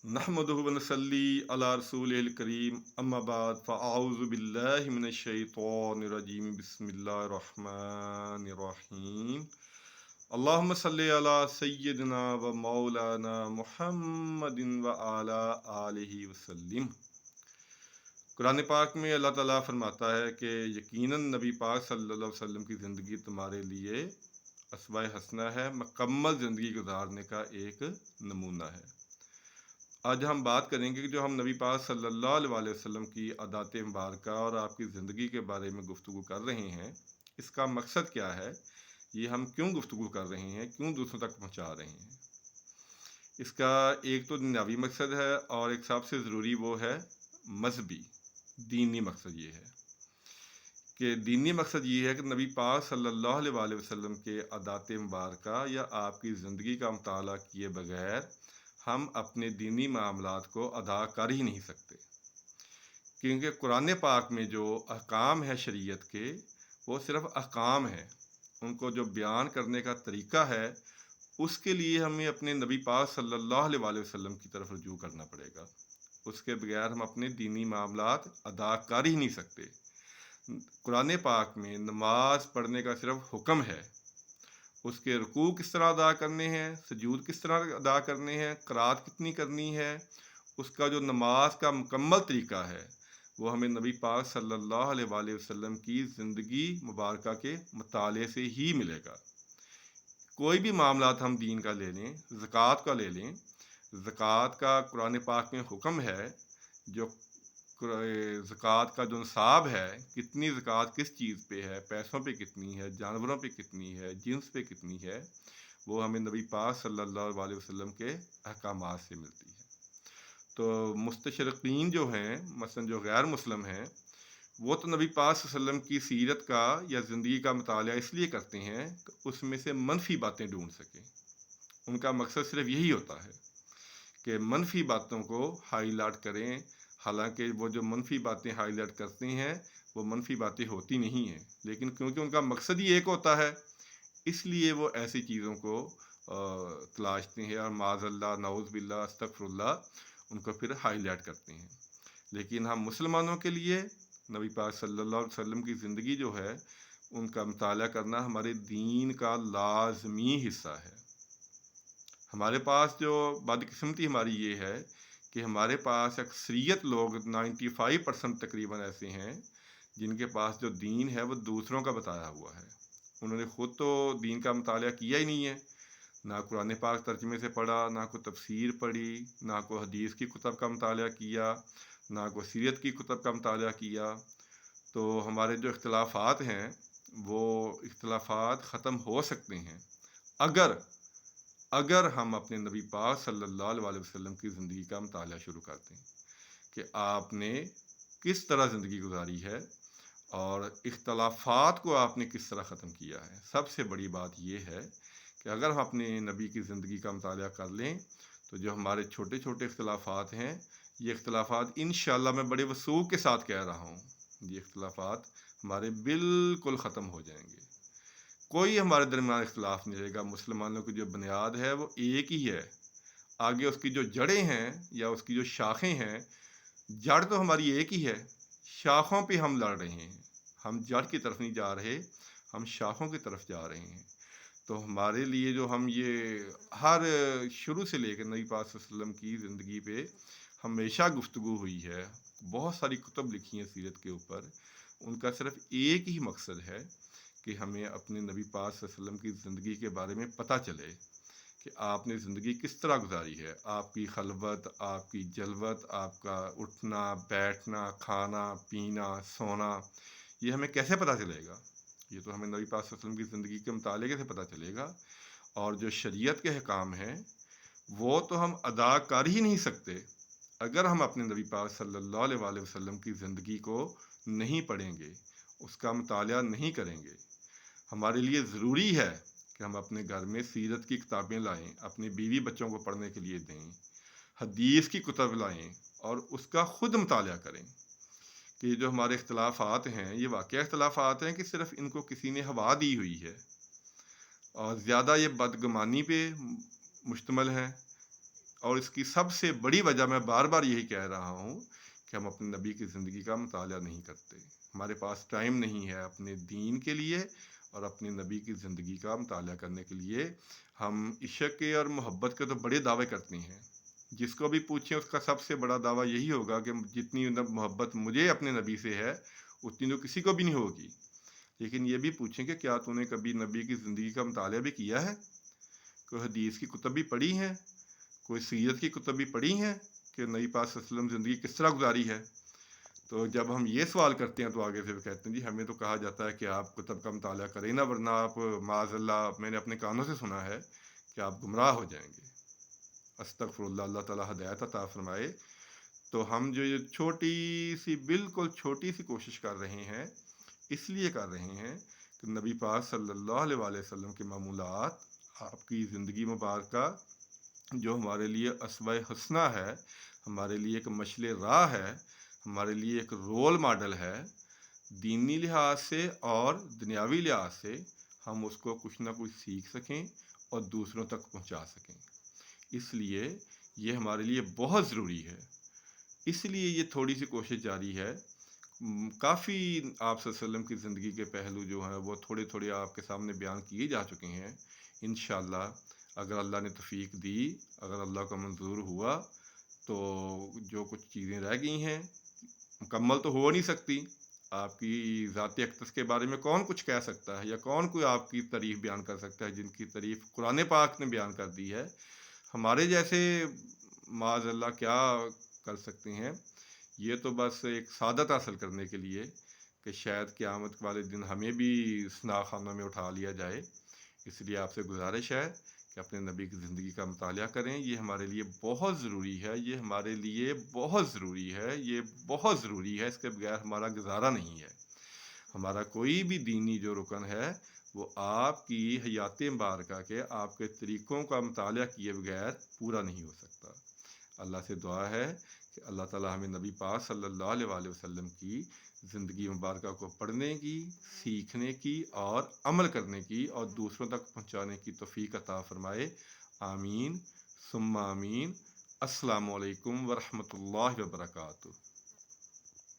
नहमदुहु व नसल्ली अला रसूलिल करीम अम्मा बाद फ़अऊज़ु बिल्लाहि मिनश शैतानिर रजीम बिस्मिल्लाहिर रहमानिर रहीम अल्लाहुम्मा सल्लि अला सय्यिदिना व मौलाना मुहम्मदिन व अला आलिहि वसल्लिम। कुरान पाक में अल्लाह ताला फरमाता है कि यकीनन नबी पाक सल्लल्लाहु अलैहि वसल्लम की ज़िंदगी तुम्हारे लिए अस्वाए हसना है, मुकम्मल ज़िंदगी गुजारने का एक नमूना है। आज हम बात करेंगे कि जो हम नबी पाक सल्लल्लाहु अलैहि वसल्लम की आदात मुबारका और आपकी ज़िंदगी के बारे में गुफ्तगू कर रहे हैं, इसका मकसद क्या है, ये हम क्यों गुफ्तगू कर रहे हैं, क्यों दूसरों तक पहुंचा रहे हैं। इसका एक तो दुनियावी मकसद है और एक सबसे ज़रूरी वो है मजहबी दीनी मकसद। ये है कि दीनी मकसद ये है कि नबी पाक सल्लल्लाहु अलैहि वसल्लम के आदात मुबारका या आपकी ज़िंदगी का मुताला किए बगैर हम अपने दीनी मामलात को अदा कर ही नहीं सकते, क्योंकि कुरान पाक में जो अहकाम है शरीयत के, वो सिर्फ अहकाम है। उनको जो बयान करने का तरीका है, उसके लिए हमें अपने नबी पाक सल्लल्लाहु अलैहि वसल्लम की तरफ रुजू करना पड़ेगा। उसके बगैर हम अपने दीनी मामलात अदा कर ही नहीं सकते। कुरान पाक में नमाज पढ़ने का सिर्फ हुक्म है, उसके रुकू किस तरह अदा करने हैं, सजूद किस तरह अदा करने हैं, क़रात कितनी करनी है, उसका जो नमाज का मुकम्मल तरीका है वो हमें नबी पाक सल्लल्लाहु अलैहि वसल्लम की ज़िंदगी मुबारका के मुताले से ही मिलेगा। कोई भी मामलात हम दीन का ले लें, ज़कात का ले लें, ज़कात का कुरान पाक में हुक्म है। जो ज़कात का जो निसाब है, कितनी ज़कात किस चीज़ पे है, पैसों पे कितनी है, जानवरों पे कितनी है, जिन्स पे कितनी है, वो हमें नबी पाक सल्लल्लाहु अलैहि वसल्लम के अहकामात से मिलती है। तो मुस्तशरिकीन जो हैं, मसलन जो गैर मुस्लिम हैं, वो तो नबी पाक सल्लल्लाहु अलैहि वसल्लम की सीरत का या ज़िंदगी का मुताला इसलिए करते हैं कि उसमें से मनफी बातें ढूंढ सकें। उनका मकसद सिर्फ यही होता है कि मनफी बातों को हाईलाइट करें। हालांकि वो जो मनफी बातें हाईलाइट करते हैं, वो मनफी बातें होती नहीं हैं, लेकिन क्योंकि उनका मकसद ही एक होता है, इसलिए वो ऐसी चीज़ों को तलाशते हैं और माज़ल्ला नाउज़ बिल्ला अस्तगफिरुल्लाह उनको फिर हाईलाइट करते हैं। लेकिन हम मुसलमानों के लिए नबी पाक सल्लल्लाहु अलैहि वसल्लम की ज़िंदगी जो है, उनका मुताला करना हमारे दीन का लाजमी हिस्सा है। हमारे पास जो बदकिस्मती हमारी ये है कि हमारे पास अक्सरियत लोग 95% तकरीबन ऐसे हैं जिनके पास जो दीन है वो दूसरों का बताया हुआ है। उन्होंने ख़ुद तो दीन का मुताला किया ही नहीं है, ना कुरान पाक तर्जुमे से पढ़ा, ना कोई तफसीर पढ़ी, ना कोई हदीस की कुतब का मुताला किया, ना कोई सीरत की कुतब का मुताला किया। तो हमारे जो इख्तिलाफ़ात हैं, वो इख्तिलाफ़ात ख़त्म हो सकते हैं अगर अगर हम अपने नबी पाक सल्लल्लाहु अलैहि वसल्लम की ज़िंदगी का मुताला शुरू करते हैं कि आपने किस तरह ज़िंदगी गुजारी है और इख्तिलाफ़ात को आपने किस तरह ख़त्म किया है। सबसे बड़ी बात ये है कि अगर हम अपने नबी की ज़िंदगी का मुताला कर लें, तो जो हमारे छोटे छोटे इख्तिलाफ़ात हैं, ये इख्तिलाफ़ात इंशाअल्लाह मैं बड़े वसूख के साथ कह रहा हूँ, ये इख्तिलाफ़ात हमारे बिल्कुल ख़त्म हो जाएंगे। कोई हमारे दरमियान इख्तिलाफ़ नहीं रहेगा। मुसलमानों की जो बुनियाद है वो एक ही है, आगे उसकी जो जड़ें हैं या उसकी जो शाखें हैं, जड़ तो हमारी एक ही है, शाखों पे हम लड़ रहे हैं। हम जड़ की तरफ नहीं जा रहे, हम शाखों की तरफ जा रहे हैं। तो हमारे लिए जो हम ये हर शुरू से लेकर नबी पाक सल्लल्लाहु अलैहि वसल्लम की ज़िंदगी पे हमेशा गुफ्तगू हुई है, बहुत सारी कुतब लिखी हैं सीरत के ऊपर। उनका सिर्फ एक ही मकसद है कि हमें अपने नबी पाक सल्लल्लाहु अलैहि वसल्लम की ज़िंदगी के बारे में पता चले कि आपने ज़िंदगी किस तरह गुजारी है। आपकी खलवत, आपकी जलवत, आपका उठना बैठना, खाना पीना, सोना, ये हमें कैसे पता चलेगा? ये तो हमें नबी पाक सल्लल्लाहु अलैहि वसल्लम की ज़िंदगी के मुतालिके से पता चलेगा। और जो शरीयत के अहकाम हैं, वो तो हम अदा कर ही नहीं सकते अगर हम अपने नबी पाक सल्लल्लाहु अलैहि वसल्लम की ज़िंदगी को नहीं पढ़ेंगे, उसका मुताला नहीं करेंगे। हमारे लिए ज़रूरी है कि हम अपने घर में सीरत की किताबें लाएं, अपने बीवी बच्चों को पढ़ने के लिए दें, हदीस की कुतब लाएं और उसका ख़ुद मुताला करें कि जो हमारे इख्तिलाफ़ात हैं, ये वाक़ई इख्तिलाफ़ात हैं कि सिर्फ़ इनको किसी ने हवा दी हुई है और ज़्यादा ये बदगुमानी पे मुश्तमल है और इसकी सबसे बड़ी वजह मैं बार बार यही कह रहा हूँ कि हम अपने नबी की ज़िंदगी का मुताला नहीं करते। हमारे पास टाइम नहीं है अपने दीन के लिए और अपने नबी की ज़िंदगी का मुताला करने के लिए। हम इश्क के और मोहब्बत के तो बड़े दावे करते हैं, जिसको भी पूछें उसका सबसे बड़ा दावा यही होगा कि जितनी मोहब्बत मुझे अपने नबी से है उतनी तो किसी को भी नहीं होगी। लेकिन ये भी पूछें कि क्या तूने कभी नबी की ज़िंदगी का मुताला भी किया है? कोई हदीस की कुतुब भी पढ़ी हैं? कोई सीरत की कुतुब भी पढ़ी हैं कि नबी पाक सल्लल्लाहु अलैहि वसल्लम ज़िंदगी किस तरह गुजारी है? तो जब हम ये सवाल करते हैं तो आगे से वो कहते हैं जी हमें तो कहा जाता है कि आप कुतुब का मुताला करें ना, वरना आप माज़अल्लाह मैंने अपने कानों से सुना है कि आप गुमराह हो जाएँगे। अस्तगफिरुल्लाह, अल्लाह ताला हिदायत अता फ़रमाए। तो हम जो ये छोटी-सी बिल्कुल छोटी-सी कोशिश कर रहे हैं, इसलिए कर रहे हैं कि नबी पाक सल्लल्लाहु अलैहि वसल्लम के मामूलात, आपकी ज़िंदगी मुबारका जो हमारे लिए अस्वे हुस्ना है, हमारे लिए एक मशले राह है, हमारे लिए एक रोल मॉडल है, दीनी लिहाज से और दुनियावी लिहाज से हम उसको कुछ ना कुछ सीख सकें और दूसरों तक पहुंचा सकें। इसलिए ये हमारे लिए बहुत ज़रूरी है। इसलिए ये थोड़ी-सी कोशिश जारी है। काफ़ी आप सल्लल्लाहु अलैहि वसल्लम की ज़िंदगी के पहलू जो हैं वो थोड़े-थोड़े आपके सामने बयान किए जा चुके हैं। इंशाअल्लाह अगर अल्लाह ने तौफ़ीक दी, अगर अल्लाह को मंज़ूर हुआ तो जो कुछ चीज़ें रह गई हैं, मुकम्मल तो हो नहीं सकती। आपकी ज़ाती अक़दस के बारे में कौन कुछ कह सकता है या कौन कोई आपकी तारीफ़ बयान कर सकता है जिनकी तारीफ़ कुरान पाक ने बयान कर दी है। हमारे जैसे माज़अल्लाह क्या कर सकते हैं। ये तो बस एक सादत हासिल करने के लिए कि शायद क़यामत वाले दिन हमें भी सनाख़ानों में उठा लिया जाए। इसलिए आपसे गुज़ारिश है कि अपने नबी की ज़िंदगी का मुताला करें। ये हमारे लिए बहुत ज़रूरी है, ये हमारे लिए बहुत ज़रूरी है, ये बहुत ज़रूरी है, इसके बगैर हमारा गुज़ारा नहीं है। हमारा कोई भी दीनी जो रुकन है, वो आपकी हयात मुबारका के आपके तरीक़ों का मुताला किए बगैर पूरा नहीं हो सकता। अल्लाह से दुआ है कि अल्लाह ताला हमें नबी पाक सल्लल्लाहु अलैहि वसल्लम की ज़िंदगी मुबारका को पढ़ने की, सीखने की और अमल करने की और दूसरों तक पहुँचाने की तौफ़ीक अता फ़रमाए। आमीन सुम्मा आमीन। अस्सलामु अलैकुम व रहमतुल्लाहि व बरकातुहू।